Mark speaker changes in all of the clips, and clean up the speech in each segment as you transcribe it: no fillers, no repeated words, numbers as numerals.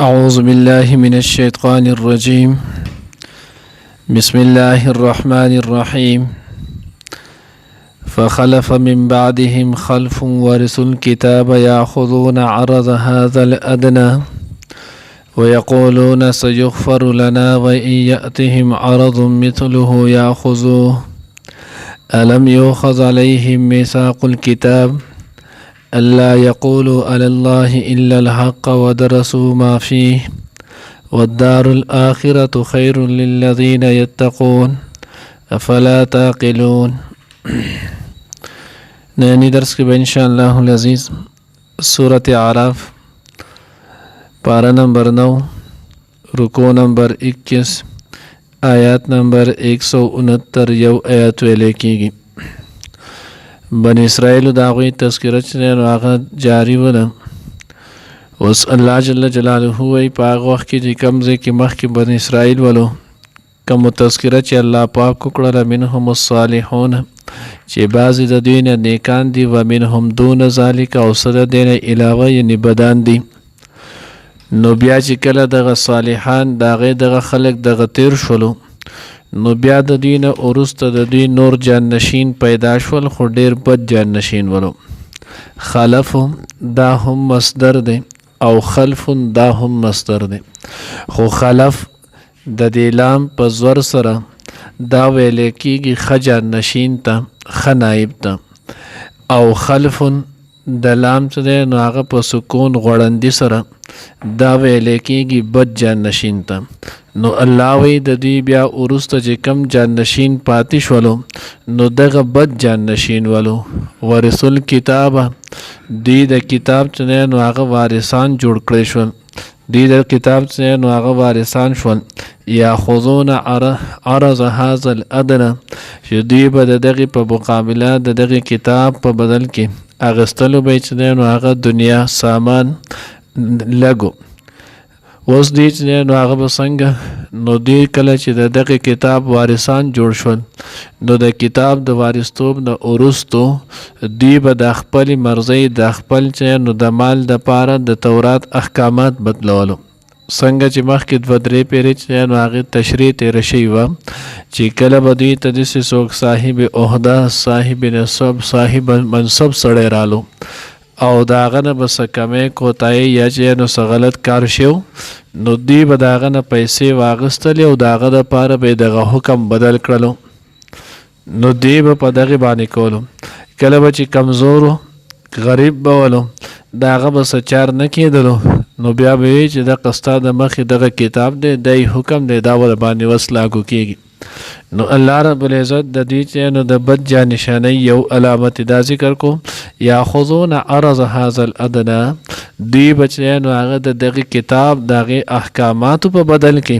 Speaker 1: أعوذ بالله من الشيطان الرجيم. بسم الله الرحمن الرحيم. فخلف من بعدهم خلف ورثوا الكتاب يأخذون عرض هذا الأدنى ويقولون سيغفر لنا وإن يأتهم عرض مثله يأخذوه ألم يؤخذ عليهم ميثاق الكتاب ألا يقولوا على الله إلا الحق ودرسوا ما فيه والدار الآخرة خير للذين يتقون أفلا تعقلون. نانی درس کے ان شاء اللہ العزیز سورة اعراف پارہ نمبر 9 رکو نمبر 21 آیات نمبر 169 یو آیات ویلے کی گی. بنی اسرائیل داغوی تذکرہ چنین واقع جاری ولا اس اللہ جل جلالہ وی پاک وقت کی جی کمزے کی مخ کی بنی اسرائیل ولو کم تذکرہ چی اللہ پاک ککڑا منہم الصالحون چی بعضی دا دوین نیکان دی و منہم دون ذالک او صدا دین علاوہ یعنی بدان دی. نو بیا چی کل دغا صالحان داغی دغا خلق دغا تیر شلو نو بیا د دوی نه وروسته د دوی نور جان نشین پیدا شول خو ډیر بد جان نشین ولو. خلف دا هم مصدر دی او خلف دا هم مصدر دی خو خلف د دې لام په زور سره دا ویلې کېږي ښه جان نشین ته ښه نایب ته او خلف د لام څه دی نو هغه په سکون غوړندي سره دا ویلې کېږي بد جان نشین ته. نو الله وی د دې بیا وروسته چې کم جان نشین پاتې شولو نو دغه بد جان نشین ولو ورثوا الکتاب دوی د کتاب څخه نو هغه وارثان جوړ کړی شول دوی د کتاب څخه نو هغه وارثان شول. یاخذون عرض هذا الادنى چې دوی به د دغه په مقابله د دغه کتاب په بدل کې اغستلو به چې نو هغه دنیا سامان لګو. اوس دی چې نو هغه به څنګه نو دی کله چې د دغه کتاب وارثان جوړ شول نو د کتاب د وارثتوب نه وروستو دوی به د خپل مرضی د خپل چې نو د مال د پاره د تورات احکامات بدلولو څنګه چې مخکې دوه درې پیرې چې نو هغې تشریح تېره شوې وه چې کله به دوی ته داسې څوک صاحب عهده صاحب نسب صاحب منصب سړی رالو او د هغه نه به څه کمی کوتاهي یا چې نو څه غلط کار شو نو دوی به د هغه نه پیسې واخیستلې او د هغه دپاره به یې دغه حکم بدل کړلو نو دوی به په دغې باندې کولو. کله به چې کمزور غریب به ولو د هغه به څه چار نه کېدلو نو بیا به وی چې دغه ستا د مخې دغه کتاب دی دی حکم دی دا ور باندې وس لاګو کېږي. نو الله رب العزت د دې چې نو د بد جان نشانه یو علامت دا ذکر کو یاخذون عرض هذا الادنى دی بچی نو هغه د دغه کتاب دغه احکامات په بدل کې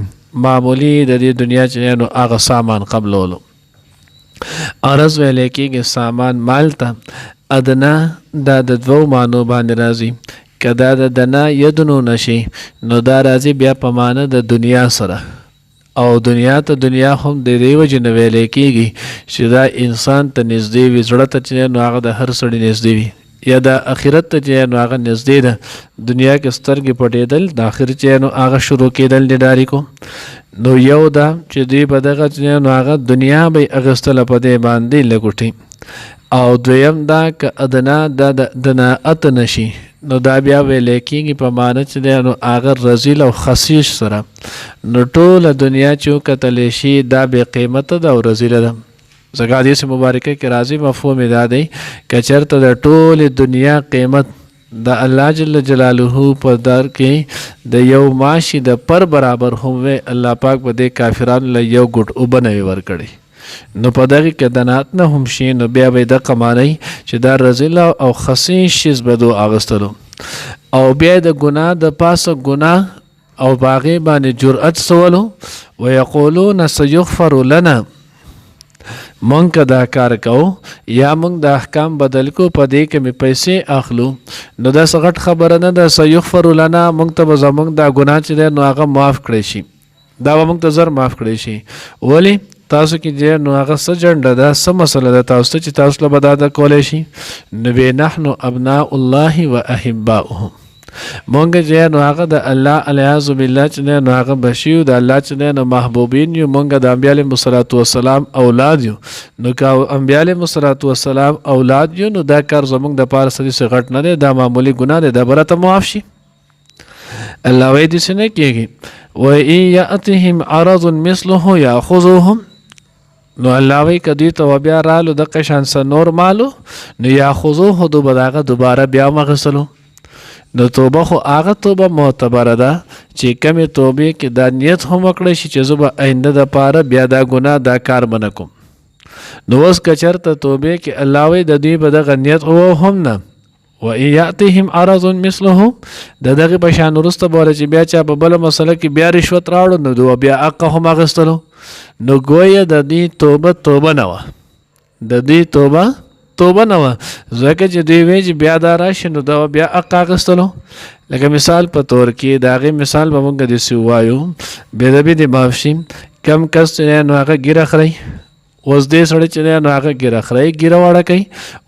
Speaker 1: معمولی د دې دنیا چې نو هغه سامان قبلولو. عرض ویلې کېږي سامان مال ته ادنا دا د دوو معنو باندې راځي کدا د دنا یدنو نشي نو دا راځي بیا په معنی د دنیا سره او دنیا ته دنیا هم د دې وجې نه ویلې کېږي چې دا انسان ته نږدې وي زړه ته چې نو هغه د هر سړي نږدې وي یا د آخرت ته چې نو هغه نږدې ده دنیا کې سترګې پټېدل د آخر چې نو هغه شروع کېدل د ډاري کو نو یو دا چې دوی به دغه چې نو هغه دنیا به یې اخیستله په دې باندې لګوټي او دویم دا که ادنا دا د دناعت نشي نو دا بیا ویلې کېږي په معنی چې دی نو هغه رذیل او خصیش سره نو ټوله دنیا چې وکتلی شي دا بې قیمته ده او رذیله ده. ځکه حدیث مبارکه کې راځي مفهوم یې دا دی که چېرته د ټولې دنیا قیمت د الله جل جلاله په در کې د یو ماشي د پر برابر هم وی الله پاک به دې کافرانو له یو ګوټ اوبه نه وي ورکړی نو په دغې کې دنات نه هم شي نو بیا به یې دقه معنی چې دا رذیله او خصیص چیز به دو اغوستلو او بیا د ګناه د پاسه ګناه او په هغې باندې جرأت سولو ویقولون سیغفر لنا مونږ که دا کار کوو یا مونږ د احکام بدل کو په دې کې مې پیسې اخلو نو دا څه غټ خبره نه ده سیغفر لنا مونږ ته به زمونږ دا ګناه چې دی نو هغه معاف کړی شي دا به مونږ ته زر معاف کړی شي. ولې تاسو کې چې نو هغه څه جنډه ده څه مسله ده تاسو ته چې تاسو له به دا کولی شي نو بې نحنو ابناء الله و احباؤه مونږ چې نو هغه د الله الیاذ بالله چې نو هغه بشیو د الله چې نو محبوبین یو، مونږ د انبیاء علیهم الصلوۃ والسلام اولاد یو. نو که انبیاء علیهم الصلوۃ والسلام اولاد یو نو دا کار زمونږ د پاره څه غټ نه دی، دا معمولی ګناه دی، دا برته معاف شي. الله وایي داسې نه کېږي. وَإِن يَأْتِهِمْ عَرَضٌ مِثْلُهُ يَأْخُذُوهُ. نو الله وایي که دوی ته بیا رالو دغه شان څه نور مالو نو یاخذوه، دو به د هغه دوباره بیا واخیستلو. نو توبه خو هغه توبه معتبره ده چې کمې توبې کې دا نیت هم وکړی شي چې زه به آینده دپاره بیا دا ګناه دا کار به نه کوم. نو اوس که چېرته توبې کې الله وایي د دوی به دغه نیت هم نه، وَإِن يَأْتِهِمْ عَرَضٌ مِثْلُهُ، د دغې په شان وروسته به چې بیا چا په بله مسله کې بیا رشوت راوړو نو دوی بیا حق هم اخیستلو. نو ګویا د دې توبه نه وه، د دې توبه نه وه، ځکه چې دوی وایي چې بیا دا راشي نو دا بیا حق اخیستلو. لکه مثال په طور کې د هغې مثال به مونږ داسې ووایو، بېدبي دې معاف شي. کم کس چې نو هغه ګیره خوري، اوس دې سړی چې دی نو هغه ګیره خوري، ګیره واړه کوي.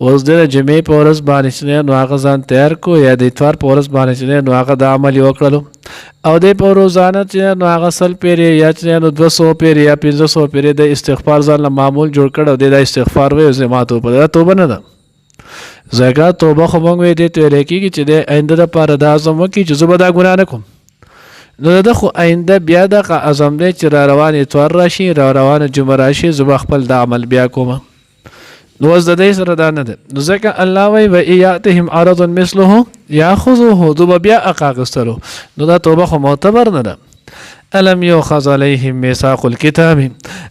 Speaker 1: اوس د جمعې په ورځ باندې چې دی نو هغه ځان تیار کو، یا د اتوار په ورځ باندې چې دی نو هغه د عمل یې وکړلو، او دی په روزانه چې نو هغه 100 پیرې یا چې نو 200 پیرې یا 500 پیرې د استغفار ځان له معمول جوړ کړ، او دی د استغفار وایي زما توبه، دا توبه نه ده. ځکه توبه خو موږ وایي دې ته ویلی کېږي چې دی آینده دپاره دا عزم وکړي چې زه به دا ګناه نه کوم. نو ده خو آینده بیا دغه عزم دی چې را روان اتوار راشي، را روانه جمعه راشي، زه به خپل دا عمل بیا کوم. نو اوس د دې سره دا نه ده. نو ځکه الله وایي وَإِن يَأْتِهِمْ عَرَضٌ مِثْلُهُ یاخذوه، دوی به بیا حق اخیستلو. نو دا توبه خو معتبر نه ده. الم یؤخذ علیهم میثاق الکتاب،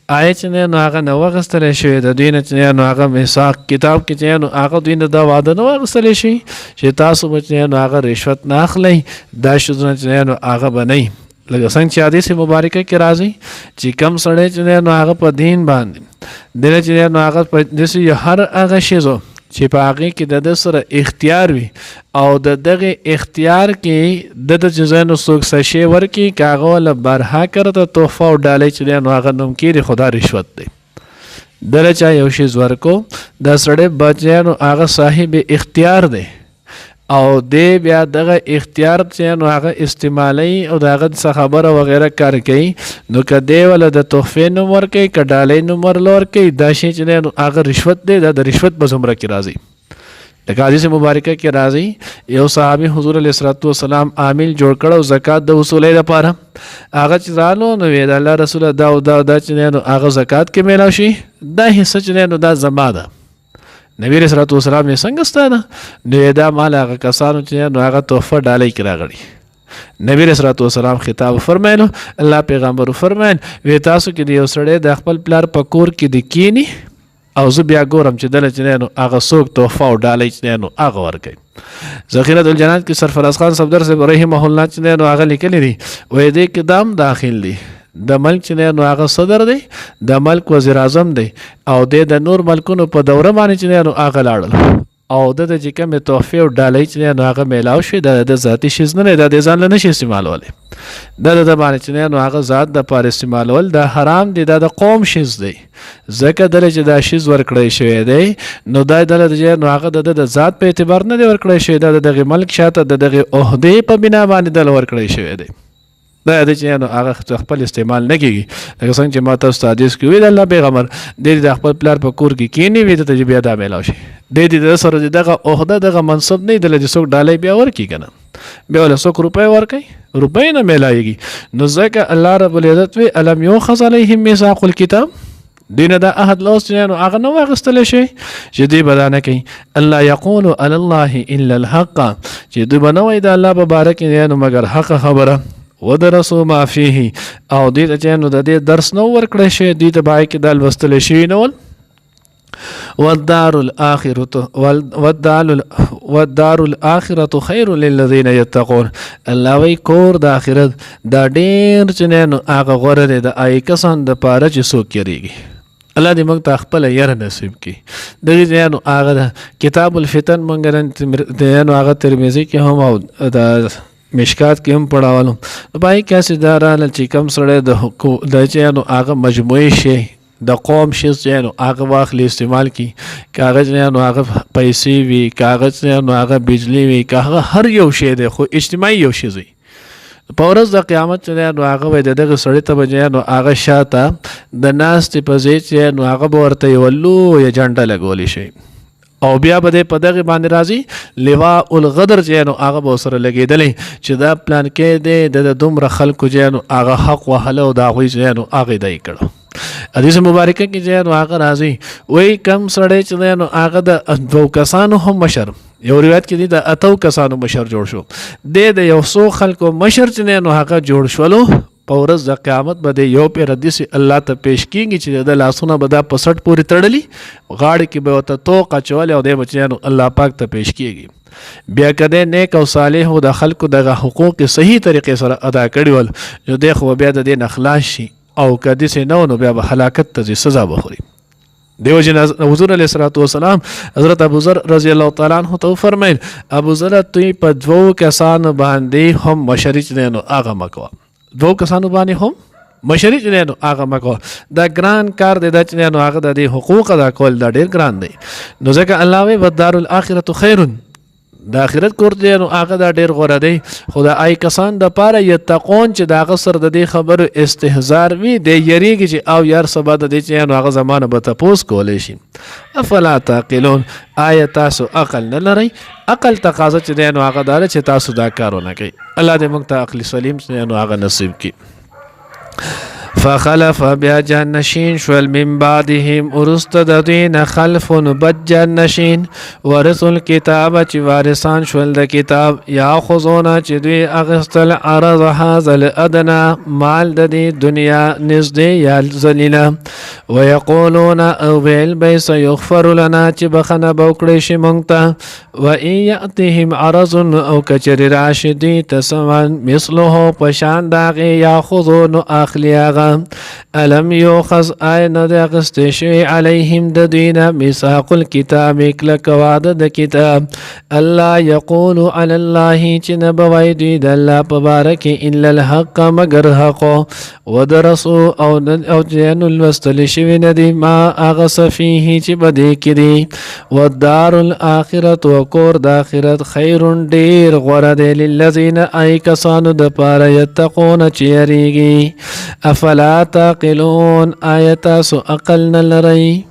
Speaker 1: آیا چې نو هغه نه واخیستلی شوی د دوی نه چې نو هغه میثاق کتاب کې چې نو هغه دوی نه دا وعده نه واخیستلی شي چې تاسو به چې نو هغه رشوت نه اخلئ، دا شیزونه چې نو هغه به نه. لکه څنګه چې حدیث مبارکه کې راځي چې کم سړی چې نو هغه په دین باندې دله چې نو هغه په داسې هر هغه شیزو چې په هغې کې د ده سره اختیار وي، او د دغې اختیار کې د ده چې ځای نو څوک څه شی ورکړي، که هغه له برحقه راته تحفه او ډالۍ چې دی نو هغه نوم کېږي، خو دا رشوت دی. دله چا یو شیز ورکو، دا سړی به نو هغه صاحب اختیار دی، او دی بیا دغه اختیار چې نو هغه استعمالوي او د هغه څه خبره وغیره کار کوي. نو که دی وله د تحفې نوم ورکوي، که ډالۍ نوم ورله ورکوي، دا شی چې دی نو هغه رشوت دی، دا د رشوت په زمره کې راځي. لکه حدیث مبارکه کې راځي یو صحابي حضور علیه الصلوۃ والسلام عامل جوړ کړ زکات د وصولۍ لپاره. هغه چې رالو نو ویې د الله رسوله دا او دا چې دی نو هغه زکات کې میلاو شي، دا حصه چې دی نو دا زما ده. نبی علیه الصلوۃ والسلام یې څنګه ستا ده؟ نو دا مال هغه کسانو چې نو هغه تحفه ډالۍ کې راغلي. نبی علیه الصلوۃ والسلام خطاب فرمایلو، الله پیغمبر فرمایل وی تاسو کې د یو سړی د خپل پلار په کور کې د کینی، او زه بیا ګورم چې دله چې نو هغه څوک تحفه او ډالۍ چې نو هغه ورکوي. ذخیرة الجنات کې سرفراز خان صفدر صاحب رحمه الله چې نو هغه لیکلی دي، وایي دې کې دام داخل دي، د ملک چې نو هغه صدر دی، د ملک وزیر اعظم دی، او د نور ملکونو په دوره باندې چې نو هغه لاړل، او د چې کومې تحفې او ډالۍ چې نو هغه میلاو شي، دا د ذاتي شیز نه دی، دا د ځان له نشي استعمالولی، دا د باندې چې نو هغه ذات دپاره استعمالول دا حرام دی، دا د قوم شیز دی. ځکه دله چې دا شیز ورکړی شوی دی نو دا دله چې نو هغه د ذات په اعتبار نه دی ورکړی شوی، دا د دغې ملک شاته د دغې عهدې په بنا باندې دله ورکړی شوی دی. دا د چې نو هغه خپل استعمال نه کېږي. لکه څنګه چې ما تاسو ته حدیث کې ویل الله پیغمبر دی د خپل پلار په کور کې کینی وي ته بیا دا میلاو شي، دی د سره دغه عهده دغه منصب نه دی چې څوک ډالۍ بیا ورکړي که نه، بیا له څوک روپۍ ورکوي، روپۍ نه میلایږي. نو ځکه الله رب العزت وی الم یؤخذ علیهم میثاق الکتاب، دوی نه دا عهد لاس نو هغه نه واخیستلی شي چې دوی به دا نه کوي. الله یقول علی الله الا الحق، چې دوی به نه وایي د الله په باره کې نو مګر حق خبره، ودرسوا ما فيه، او دې ته چې نو د دې درس نه ورکړی شوی، دوی ته باید کې دا لوستلی شوي نه ول. والدار الآخرة خیر للذین یتقون، الله وی کور د آخرت دا ډېر چې نو هغه غوره دی د هغې کسانو دپاره چې څوک یریږي. الله دې موږ ته خپله یره نصیب کړي. دغې نو هغه د کتاب الفتن موږ نو هغه ترمذي کې هم او د مشکات کې هم پړاولو، نو پای کې هسې دا راغله چې کوم سړی د چې نو هغه مجموعي شی د قوم شي چې نو هغه واخلي استعمال کی، کاغذ نه نو هغه پیسې وي، کاغذ نه نو هغه بجلی وي، هغه هر یو شی دی خو اجتماعي یو شی دی. په ورځ د قیامت چې نو هغه وای دغه سړی ته به نو هغه شاته د ناستې په ځای چې نو هغه به ورته یوه لویه جنډه لګولی شي او بیا به دی په دغې باندې راځي لواء الغدر چې نو هغه به ورسره لګېدلی چې دا پلان کې دی د دومره خلکو چې نو هغه حق وهله او د هغوی چې نو هغې دی کړو. حدیث مبارکه کې چې نو هغه راځي وایي کم سړی چې دی نو هغه د دوو کسانو هم مشر، یو روایت کې دی د اتو کسانو مشر جوړ شو، د یو څو خلکو مشر چې نو هغه جوړ شولو په ورځ د قیامت به د یو پیر داسې الله ته پیش کېږي چې د لاسونه به دا په سټ پورې تړلي، غاړې کې به ورته توق اچولی او دی به چې نو الله پاک ته پیش کېږي. بیا که دی نیک او صالح و د خلکو دغه حقوق صحیح طریقې سره ادا کړي ول نو دی خو بیا د دې نه خلاص شي او که داسې نه نو بیا به هلاکت ته سزا بخوري. دیو جن حضور علیه الصلاۃ والسلام حضرت ابو ذر رضی الله تعالی عنہ ته فرمایل ابو ذر توی په دوو کسانو باندې هم مشري چې نو هغه مکوه، دوو کسانو باندې هم مشري چې نو هغه مکوه، دا ګران کار دی دا چې نو هغه د دې حقوق ادا کول دا ډېر ګران دی. نو ځکه الله وی ودار الاخرة خیر، د آخرت کور دی نو هغه دا ډېر غوره دی. خو د ای کسان دپاره یتقون چې د هغه سره د دې خبرو استهزار وي، دی یریږي چې او یار سبا د دې چې نو هغه زمانه به تپوس کولی شي. افلا تعقلون، آیا تاسو عقل نه لرئ؟ عقل تقاضا چې دی نو هغه دا چې تاسو دا کار ونه کوئ. الله دې موږ ته عقل سلیم چې نو هغه نصیب کړي. فخلف بیا جانشین شول من بعدهم ورست د دوی نه خلف بد جانشین ورث الکتاب چې وارثان شول د کتاب یاخذون چې دوی اغستل عرض هذا الادنى مال د دې دنیا نږدې یا ذلیله ویقولون او ویل به سیغفر لنا چې بخنه به وکړی شي موږ ته وان یأتهم عرض او کچر راشدی تسمن مثله پشان داغې یاخذون اخلی هغه الم یوخذ آی نه د اخیستی شوی علیهم د دوی نه میثاق الکتاب کلک وعده د کتاب الله یقول علی الله چې نه به وایي دوی د الله په باره کې الا الحق مگر حق ودرسو او چې نو لوستلی شوي نه دي ما هغه څه فیه چې په دې کې دي والدار الاخرة و کور د آخرت خیر ډېر غوره دی للذین ای کسانو دپاره یتقون چې یریږي. افلا تعقلون، آیا تاسو عقل نه لرئ؟